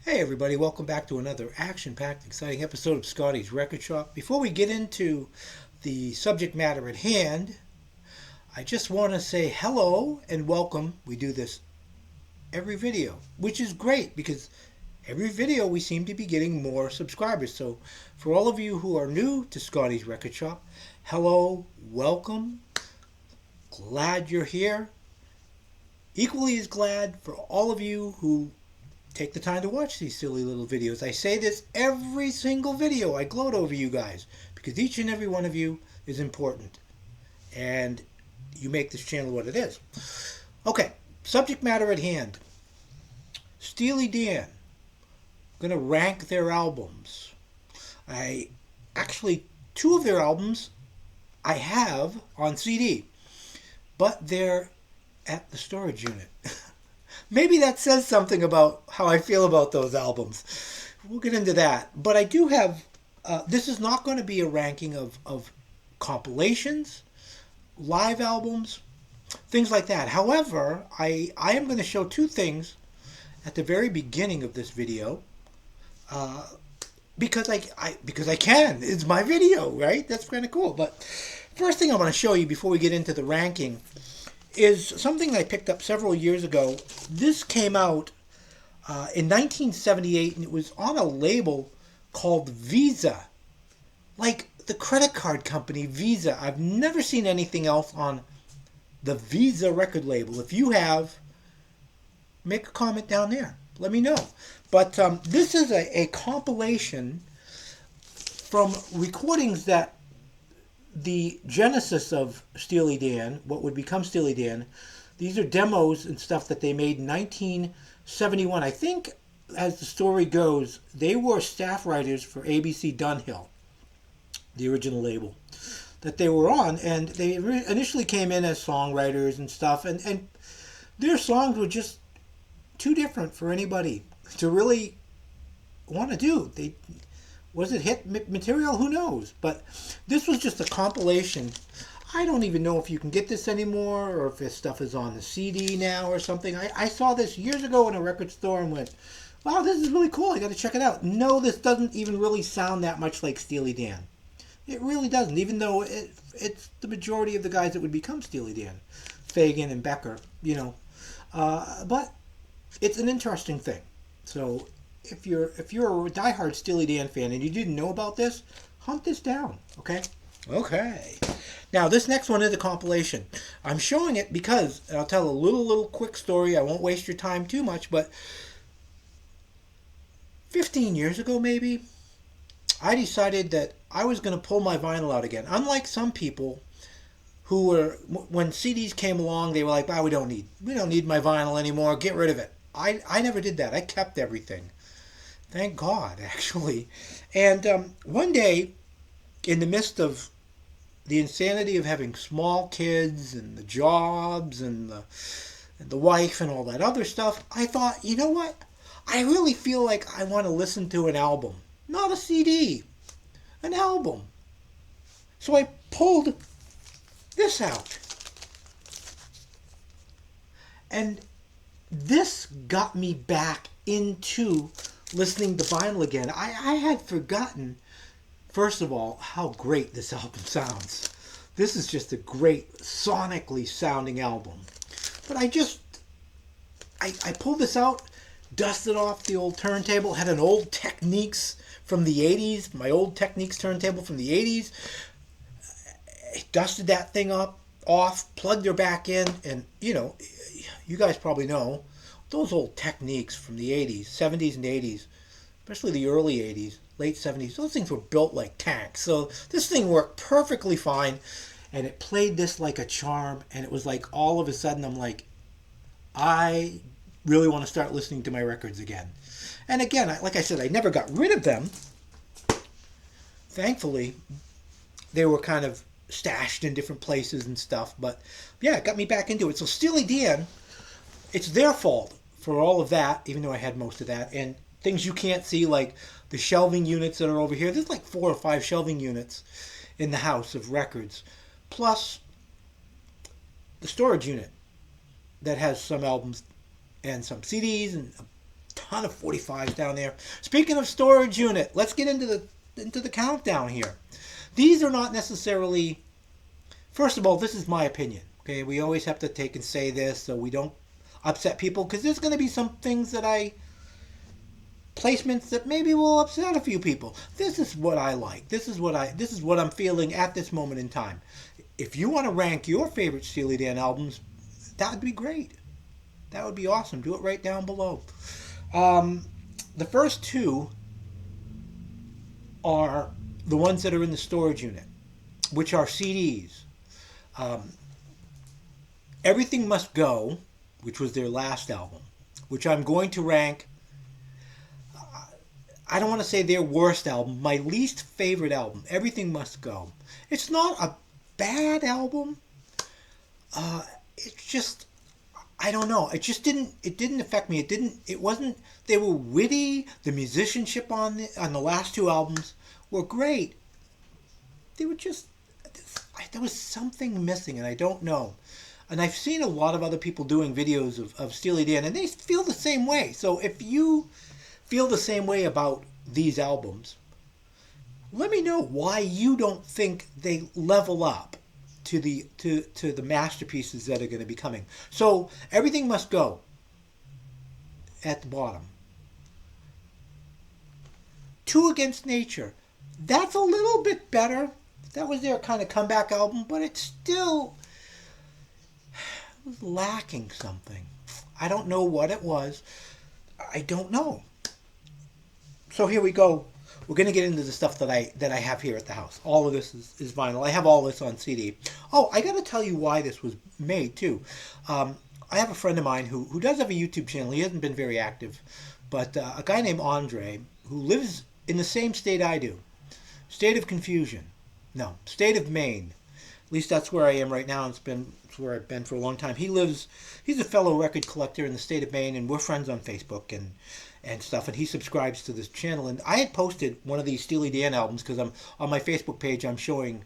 Hey everybody, welcome back to another action-packed, exciting episode of Scotty's Record Shop. Before we get into the subject matter at hand, I just want to say hello and welcome. We do this every video, which is great because every video we seem to be getting more subscribers. So for all of you who are new to Scotty's Record Shop, hello, welcome, glad you're here. Equally as glad for all of you who take the time to watch these silly little videos. I say this every single video. I gloat over you guys because each and every one of you is important. And you make this channel what it is. Okay, subject matter at hand. Steely Dan. I'm going to rank their albums. Two of their albums I have on CD. But they're at the storage unit. Maybe that says something about how I feel about those albums. We'll get into that. But I do have, this is not going to be a ranking of compilations, live albums, things like that. However, I am going to show two things at the very beginning of this video. Because I can. It's my video, right? That's kind of cool. But first thing I want to show you before we get into the ranking is something I picked up several years ago. This came out in 1978, and it was on a label called Visa, like the credit card company Visa. I've never seen anything else on the Visa record label. If you have, make a comment down there. Let me know. But this is a compilation from recordings that the genesis of Steely Dan, what would become Steely Dan, these are demos and stuff that they made in 1971. I think, as the story goes, they were staff writers for ABC Dunhill, the original label that they were on, and they initially came in as songwriters and stuff, and their songs were just too different for anybody to really want to do. Was it hit material? Who knows? But this was just a compilation. I don't even know if you can get this anymore or if this stuff is on the CD now or something. I saw this years ago in a record store and went, wow, this is really cool. I got to check it out. No, this doesn't even really sound that much like Steely Dan. It really doesn't, even though it's the majority of the guys that would become Steely Dan. Fagan and Becker, you know. But it's an interesting thing. So if you're a diehard Steely Dan fan and you didn't know about this, hunt this down, okay? Okay. Now, this next one is a compilation. I'm showing it because, and I'll tell a little quick story. I won't waste your time too much, but 15 years ago maybe, I decided that I was going to pull my vinyl out again. Unlike some people who were, when CDs came along, they were like, wow, we don't need my vinyl anymore. Get rid of it. I never did that. I kept everything. Thank God, actually. And one day, in the midst of the insanity of having small kids and the jobs and the wife and all that other stuff, I thought, you know what? I really feel like I want to listen to an album. Not a CD. An album. So I pulled this out. And this got me back into listening to vinyl again. I had forgotten, first of all, how great this album sounds. This is just a great sonically sounding album. But I pulled this out, dusted off the old turntable, had an old Technics from the 80s, my old Technics turntable from the 80s. Dusted that thing off, plugged her back in, and you guys probably know, those old Techniques from the 80s, 70s and 80s, especially the early 80s, late 70s, those things were built like tanks. So this thing worked perfectly fine, and it played this like a charm, and it was like all of a sudden I'm like, I really want to start listening to my records again. And again, like I said, I never got rid of them. Thankfully, they were kind of stashed in different places and stuff, but yeah, it got me back into it. So Steely Dan, it's their fault for all of that, even though I had most of that, and things you can't see, like the shelving units that are over here. There's like 4 or 5 shelving units in the house of records, plus the storage unit that has some albums and some CDs and ton of 45s down there. Speaking of storage unit, let's get into the countdown here. These are not necessarily. First of all, this is my opinion. Okay, we always have to take and say this so we don't upset people, because there's going to be some things that placements that maybe will upset a few people. This is what I like. This is what I'm feeling at this moment in time. If you want to rank your favorite Steely Dan albums, that would be great. That would be awesome. Do it right down below. The first two are the ones that are in the storage unit, which are CDs. Everything Must Go, which was their last album, which I'm going to rank, I don't want to say their worst album, my least favorite album, Everything Must Go. It's not a bad album. It's just, I don't know. It didn't affect me. It wasn't, they were witty. The musicianship on the last two albums were great. They were just, there was something missing, and I don't know. And I've seen a lot of other people doing videos of Steely Dan, and they feel the same way. So if you feel the same way about these albums, let me know why you don't think they level up to the masterpieces that are going to be coming. So Everything Must Go at the bottom. Two Against Nature. That's a little bit better. That was their kind of comeback album, but it still was lacking something. I don't know what it was. I don't know. So here we go. We're going to get into the stuff that I have here at the house. All of this is vinyl. I have all this on CD. Oh, I got to tell you why this was made, too. I have a friend of mine who does have a YouTube channel. He hasn't been very active. But a guy named Andre, who lives in the same state I do. State of Confusion. No, state of Maine. At least that's where I am right now. It's where I've been for a long time. He's a fellow record collector in the state of Maine, and we're friends on Facebook and stuff, and he subscribes to this channel. And I had posted one of these Steely Dan albums, because I'm on my Facebook page, I'm showing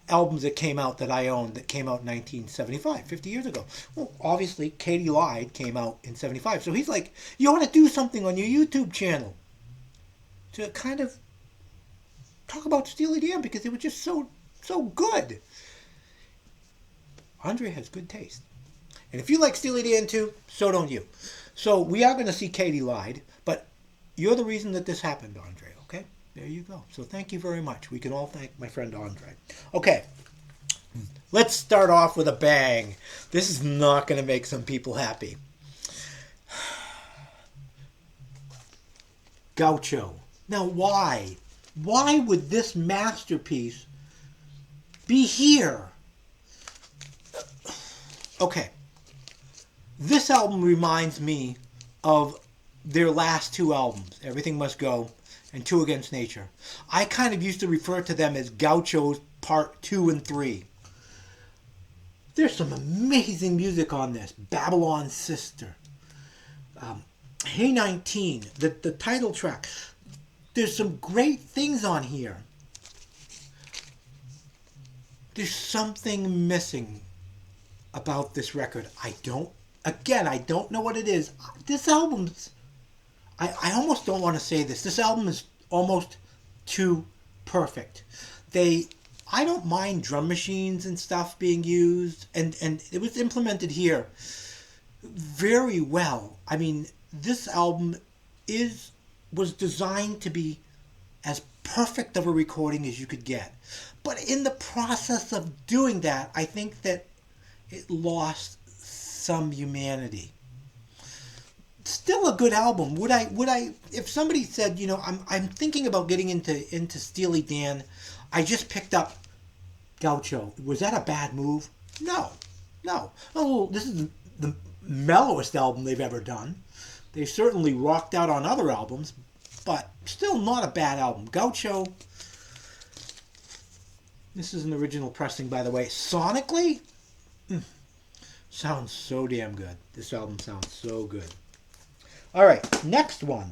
albums that came out that I owned that came out in 1975, 50 years ago. Well, obviously, Katie Lied came out in 75. So he's like, you ought to do something on your YouTube channel to kind of talk about Steely Dan, because they were just so good. Andre has good taste. And if you like Steely Dan too, so don't you. So we are going to see Katie Lied, but you're the reason that this happened, Andre, okay? There you go. So thank you very much. We can all thank my friend Andre. Okay, let's start off with a bang. This is not going to make some people happy. Gaucho. Now why? Why would this masterpiece be here? Okay. This album reminds me of their last two albums, Everything Must Go and Two Against Nature. I kind of used to refer to them as Gauchos Part 2 and 3. There's some amazing music on this. Babylon's Sister. Hey 19, the title track. There's some great things on here. There's something missing about this record. I don't know what it is. This album's, I almost don't want to say this. This album is almost too perfect. I don't mind drum machines and stuff being used, and it was implemented here very well. I mean, this album was designed to be as perfect of a recording as you could get. But in the process of doing that, I think that it lost some humanity. Still a good album. Would I if somebody said, I'm thinking about getting into Steely Dan, I just picked up Gaucho. Was that a bad move? No. Oh, this is the mellowest album they've ever done. They certainly rocked out on other albums, but still not a bad album. Gaucho, this is an original pressing, by the way. Sonically, sounds so damn good. This album sounds so good. All right, next one.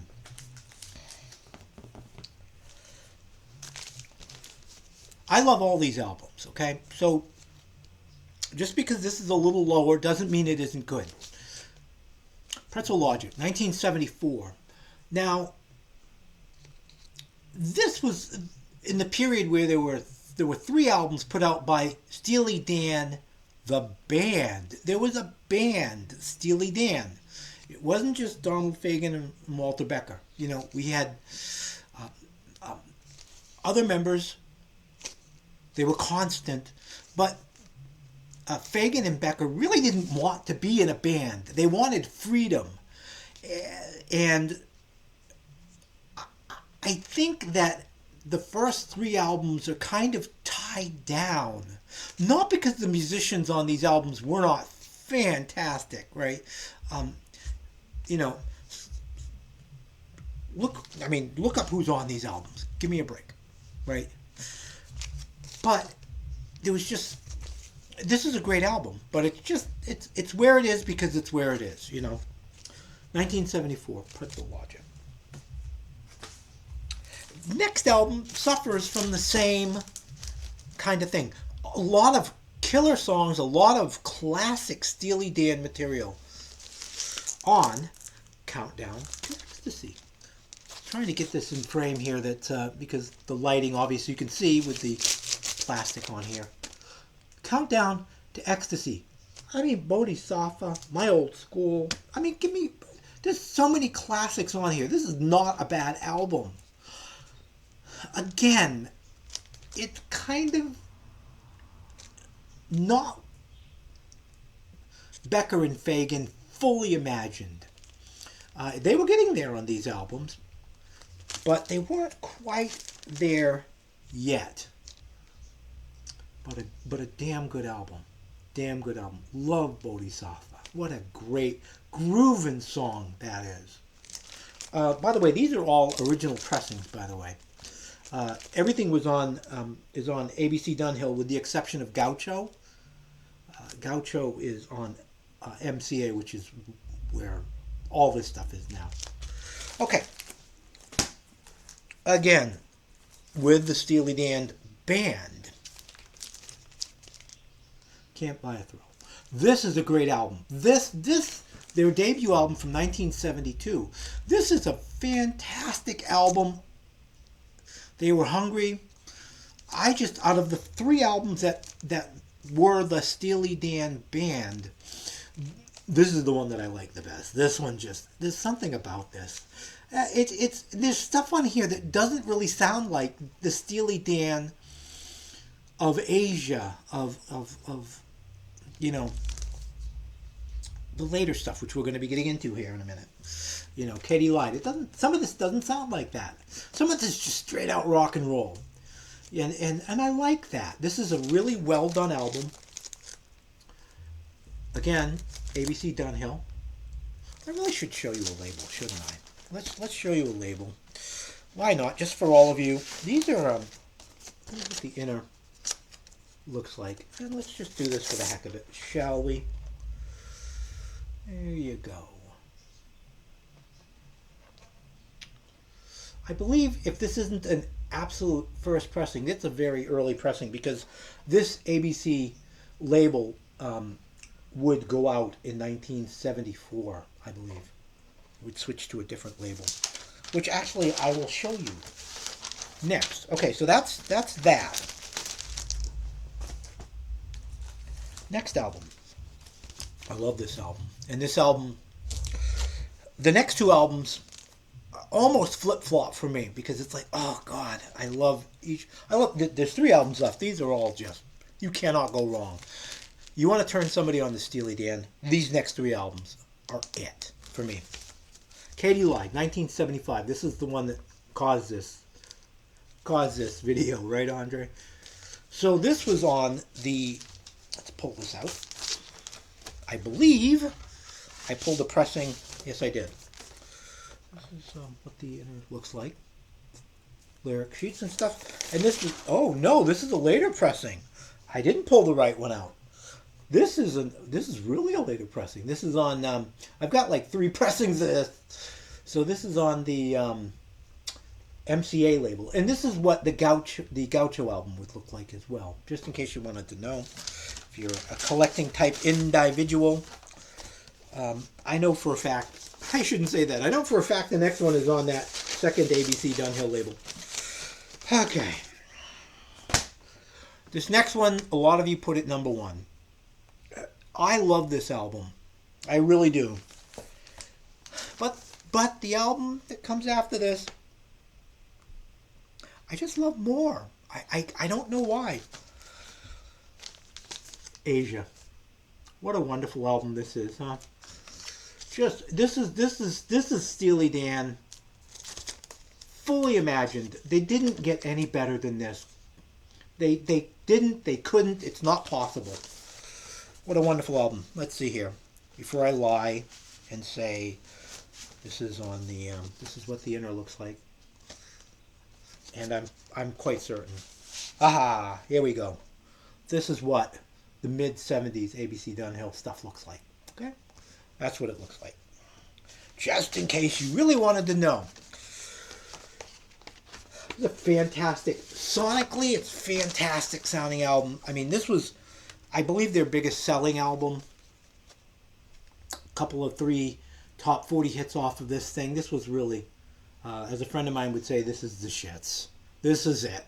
I love all these albums, okay? So just because this is a little lower doesn't mean it isn't good. Pretzel Logic, 1974. Now, this was in the period where there were 3 albums put out by Steely Dan, the band. There was a band, Steely Dan. It wasn't just Donald Fagen and Walter Becker. You know, we had other members. They were constant, but Fagen and Becker really didn't want to be in a band. They wanted freedom. And I think that the first 3 albums are kind of tied down. Not because the musicians on these albums were not fantastic, right? You know, look up who's on these albums. Give me a break, right? But there was just, this is a great album, but it's where it is because it's where it is, you know. 1974, Pretzel Logic. Next album suffers from the same kind of thing. A lot of killer songs, a lot of classic Steely Dan material on Countdown to Ecstasy. Trying to get this in frame here, that because the lighting, obviously you can see with the plastic on here. Countdown to Ecstasy. I mean, Bodhisattva, My Old School. I mean, there's so many classics on here. This is not a bad album. Again, it's kind of not Becker and Fagen fully imagined. They were getting there on these albums, but they weren't quite there yet. But a damn good album. Damn good album. Love Bodhisattva. What a great grooving song that is. By the way, these are all original pressings, by the way. Everything was is on ABC Dunhill with the exception of Gaucho. Gaucho is on MCA, which is where all this stuff is now. Okay. Again, with the Steely Dan band. Can't Buy a Thrill. This is a great album. Their debut album from 1972. This is a fantastic album. They were hungry. Out of the 3 albums that were the Steely Dan band, this is the one that I like the best. This one there's something about this. There's stuff on here that doesn't really sound like the Steely Dan of Asia, of you know, the later stuff, which we're going to be getting into here in a minute. You know, Katie Lied. Some of this doesn't sound like that. Some of this is just straight out rock and roll. And I like that. This is a really well done album. Again, ABC Dunhill. I really should show you a label, shouldn't I? Let's show you a label. Why not? Just for all of you. These are this is what the inner looks like. And let's just do this for the heck of it, shall we? There you go. I believe if this isn't an absolute first pressing, it's a very early pressing, because this ABC label would go out in 1974, I believe. It would switch to a different label, which actually I will show you next. Okay, so that's that. Next album. I love this album. And this album, the next 2 albums almost flip-flop for me, because it's like, oh God, there's 3 albums left. These are all just, you cannot go wrong. You want to turn somebody on to Steely Dan, these next 3 albums are it for me. Katie Lied, 1975. This is the one that caused this video, right, Andre? So this was on the, let's pull this out. I believe I pulled a pressing. Yes, I did. This is what the inner looks like. Lyric sheets and stuff. And this is, oh no, this is a later pressing. I didn't pull the right one out. This is really a later pressing. This is on, I've got like 3 pressings of this. So this is on the MCA label. And this is what the Gaucho album would look like as well. Just in case you wanted to know. If you're a collecting type individual. I know for a fact, I shouldn't say that. I know for a fact the next one is on that second ABC Dunhill label. Okay. This next one, a lot of you put it number one. I love this album. I really do. But the album that comes after this, I just love more. I don't know why. Asia. What a wonderful album this is, huh? Just this is Steely Dan fully imagined. They didn't get any better than this. They didn't, they couldn't, it's not possible. What a wonderful album. Let's see here. Before I lie and say this is on the this is what the inner looks like. And I'm quite certain. Aha, here we go. This is what the mid-70s ABC Dunhill stuff looks like. Okay? That's what it looks like. Just in case you really wanted to know. It's a fantastic, sonically, it's a fantastic sounding album. I mean, this was, I believe, their biggest selling album. A couple of 3 top 40 hits off of this thing. This was really, as a friend of mine would say, this is the shits. This is it.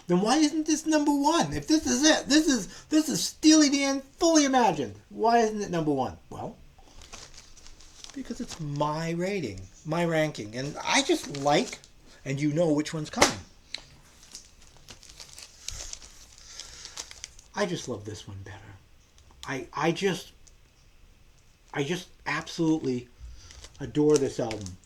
Then why isn't this number one? If this is it, this is Steely Dan fully imagined. Why isn't it number one? Well, because it's my rating, my ranking, and I just like, and you know which one's coming. I just love this one better. I just absolutely adore this album.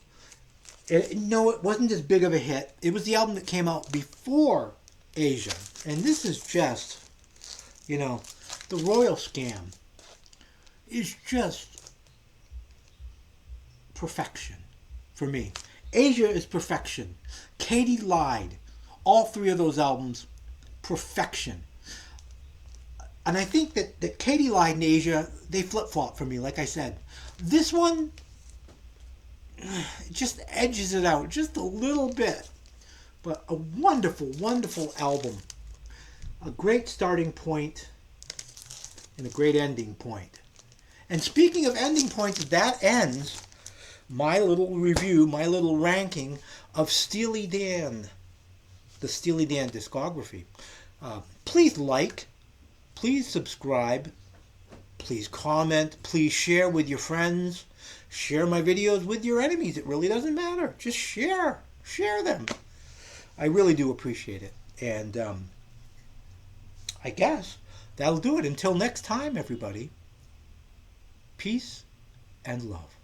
No, it wasn't as big of a hit. It was the album that came out before Asia. And this is just, you know, the Royal Scam is just perfection for me. Asia is perfection. Katie lied. All 3 of those albums, perfection. And I think that Katie lied and Asia, they flip-flop for me, like I said. This one just edges it out just a little bit. But a wonderful, wonderful album. A great starting point and a great ending point. And speaking of ending points, that ends my little review, my little ranking of Steely Dan, the Steely Dan discography. Please like, please subscribe, please comment, please share with your friends, share my videos with your enemies. It really doesn't matter. Just share them. I really do appreciate it. And I guess that'll do it. Until next time, everybody. Peace and love.